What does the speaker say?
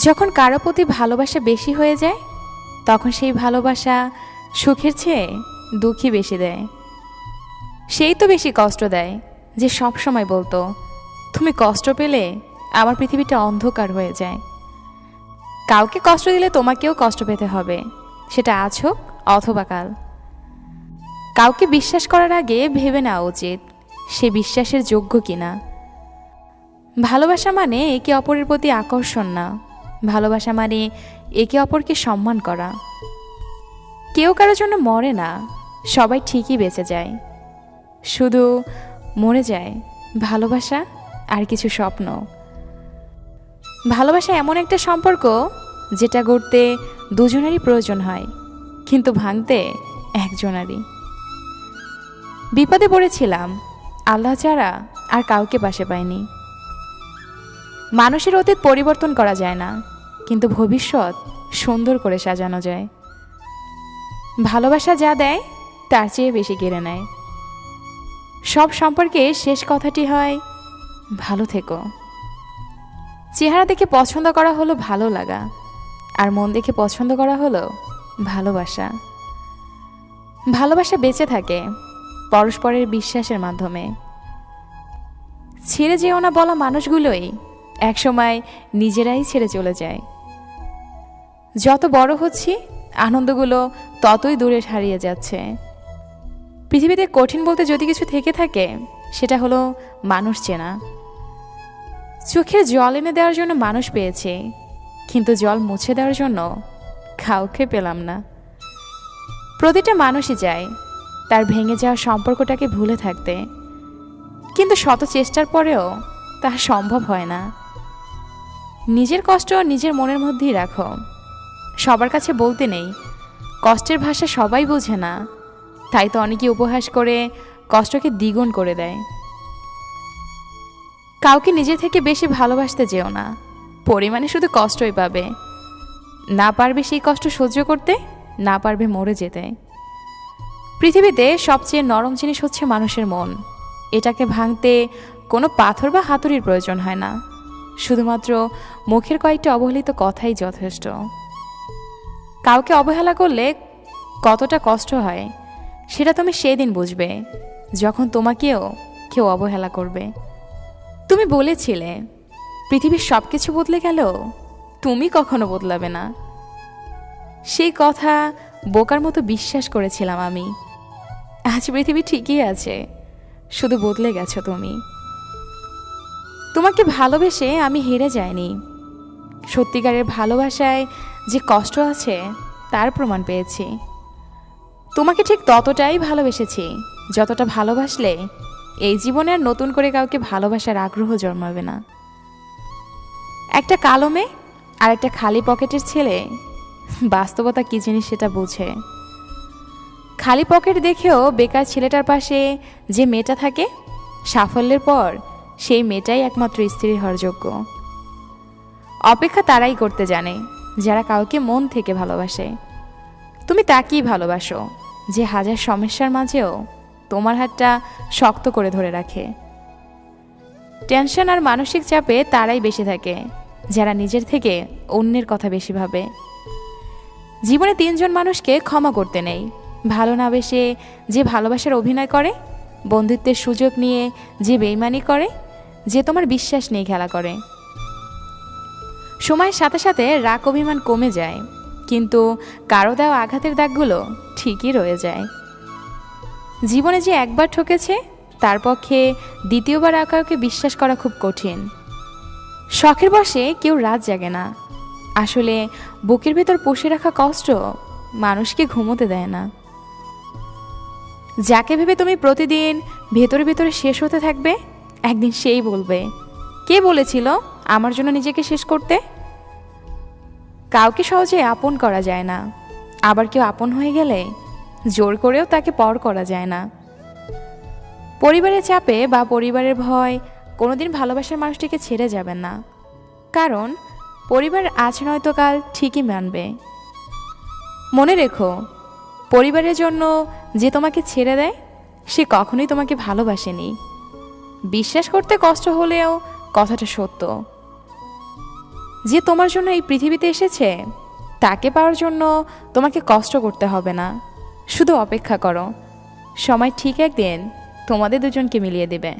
যখন কারো প্রতি ভালোবাসা বেশি হয়ে যায় তখন সেই ভালোবাসা সুখের চেয়ে দুঃখই বেশি দেয়। সেই তো বেশি কষ্ট দেয় যে সব সময় বলতো, তুমি কষ্ট পেলে আমার পৃথিবীটা অন্ধকার হয়ে যায়। কাউকে কষ্ট দিলে তোমাকেও কষ্ট পেতে হবে, সেটা আজ হোক অথবা কাল। কাউকে বিশ্বাস করার আগে ভেবে নেওয়া উচিত সে বিশ্বাসের যোগ্য কিনা। ভালোবাসা মানে একে অপরের প্রতি আকর্ষণ না, ভালোবাসা মানে একে অপরকে সম্মান করা। কেউ কারোর জন্য মরে না, সবাই ঠিকই বেঁচে যায়, শুধু মরে যায় ভালোবাসা আর কিছু স্বপ্ন। ভালোবাসা এমন একটা সম্পর্ক যেটা গড়তে দুজনেরই প্রয়োজন হয়, কিন্তু ভাঙতে একজনারই। বিপদে পড়েছিলাম, আল্লাহ ছাড়া আর কাউকে পাশে পাইনি। মানুষের অতীত পরিবর্তন করা যায় না, কিন্তু ভবিষ্যৎ সুন্দর করে সাজানো যায়। ভালোবাসা যা দেয় তার চেয়ে বেশি কেড়ে নেয়। সব সম্পর্কে শেষ কথাটি হয়, ভালো থেকো। চেহারা দেখে পছন্দ করা হলো ভালো লাগা, আর মন দেখে পছন্দ করা হলো ভালোবাসা। ভালোবাসা বেঁচে থাকে পরস্পরের বিশ্বাসের মাধ্যমে। ছেড়ে যেও না বলা মানুষগুলোই একসময় নিজেরাই ছেড়ে চলে যায়। যত বড় হচ্ছি আনন্দগুলো ততই দূরে হারিয়ে যাচ্ছে। পৃথিবীতে কঠিন বলতে যদি কিছু থেকে থাকে সেটা হলো মানুষ চেনা। চোখের জল এনে দেওয়ার জন্য মানুষ পেয়েছে, কিন্তু জল মুছে দেওয়ার জন্য কাউকে পেলাম না। প্রতিটা মানুষই চায় তার ভেঙে যাওয়া সম্পর্কটাকে ভুলে থাকতে, কিন্তু শত চেষ্টার পরেও তা সম্ভব হয় না। নিজের কষ্ট নিজের মনের মধ্যেই রাখো, সবার কাছে বলতে নেই। কষ্টের ভাষা সবাই বোঝে না, তাই তো অনেকে উপহাস করে কষ্টকে দ্বিগুণ করে দেয়। কাউকে নিজে থেকে বেশি ভালোবাসতে যেও না, পরিমাণে শুধু কষ্টই পাবে। না পারবে সেই কষ্ট সহ্য করতে, না পারবে মরে যেতে। পৃথিবীতে সবচেয়ে নরম জিনিস হচ্ছে মানুষের মন। এটাকে ভাঙতে কোনো পাথর বা হাতুড়ির প্রয়োজন হয় না, শুধুমাত্র মুখের কয়েকটি অবহেলিত কথাই যথেষ্ট। কাউকে অবহেলা করলে কতটা কষ্ট হয় সেটা তুমি সেদিন বুঝবে যখন তোমাকেও কেউ অবহেলা করবে। তুমি বলেছিলে পৃথিবীর সব কিছু বদলে গেল, তুমি কখনো বদলাবে না। সেই কথা বোকার মতো বিশ্বাস করেছিলাম আমি। আজ পৃথিবী ঠিকই আছে, শুধু বদলে গেছো তুমি। তোমাকে ভালোবেসে আমি হেরে যাইনি। সত্যিকারের ভালোবাসায় যে কষ্ট আছে তার প্রমাণ পেয়েছি। তোমাকে ঠিক ততটাই ভালোবেসেছি যতটা ভালোবাসলে এই জীবনে আর নতুন করে কাউকে ভালোবাসার আগ্রহ জন্মাবে না। একটা কালো মেয়ে আর একটা খালি পকেটের ছেলে বাস্তবতা কী জিনিস সেটা বোঝে। খালি পকেট দেখেও বেকার ছেলেটার পাশে যে মেয়েটা থাকে, সাফল্যের পর সেই মেয়েটাই একমাত্র স্ত্রী হওয়ার যোগ্য। অপেক্ষা তারাই করতে জানে যারা কাউকে মন থেকে ভালোবাসে। তুমি তাকেই ভালোবাসো যে হাজার সমস্যার মাঝেও তোমার হাতটা শক্ত করে ধরে রাখে। টেনশন আর মানসিক চাপে তারাই বেশি থাকে যারা নিজের থেকে অন্যের কথা বেশি ভাবে। জীবনে তিনজন মানুষকে ক্ষমা করতে নেই: ভালো না বেসে যে ভালোবাসার অভিনয় করে, বন্ধুত্বের সুযোগ নিয়ে যে বেইমানি করে, যে তোমার বিশ্বাস নিয়ে খেলা করে। সময়ের সাথে সাথে রাগ অভিমান কমে যায়, কিন্তু কারো দেওয়া আঘাতের দাগগুলো ঠিকই রয়ে যায়। জীবনে যে একবার ঠকেছে তার পক্ষে দ্বিতীয়বার আর কাউকে বিশ্বাস করা খুব কঠিন। শখের বশে কেউ রাত জাগে না, আসলে বুকের ভেতর পুষে রাখা কষ্ট মানুষকে ঘুমোতে দেয় না। যাকে ভেবে তুমি প্রতিদিন ভেতরে ভেতরে শেষ হতে থাকবে, একদিন সেই বলবে, কে বলেছিল আমার জন্য নিজেকে শেষ করতে? কাউকে সহজে আপন করা যায় না, আবার কেউ আপন হয়ে গেলে জোর করেও তাকে পর করা যায় না। পরিবারের চাপে বা পরিবারের ভয় কোনোদিন ভালোবাসার মানুষটিকে ছেড়ে যাবেন না, কারণ পরিবার আজ নয়তো কাল ঠিকই মানবে। মনে রেখো, পরিবারের জন্য যে তোমাকে ছেড়ে দেয় সে কখনোই তোমাকে যে তোমার জন্য এই পৃথিবীতে এসেছে তাকে পাওয়ার জন্য তোমাকে কষ্ট করতে হবে না, শুধু অপেক্ষা করো। সময় ঠিক একদিন তোমাদের দুজনকে মিলিয়ে দেবে।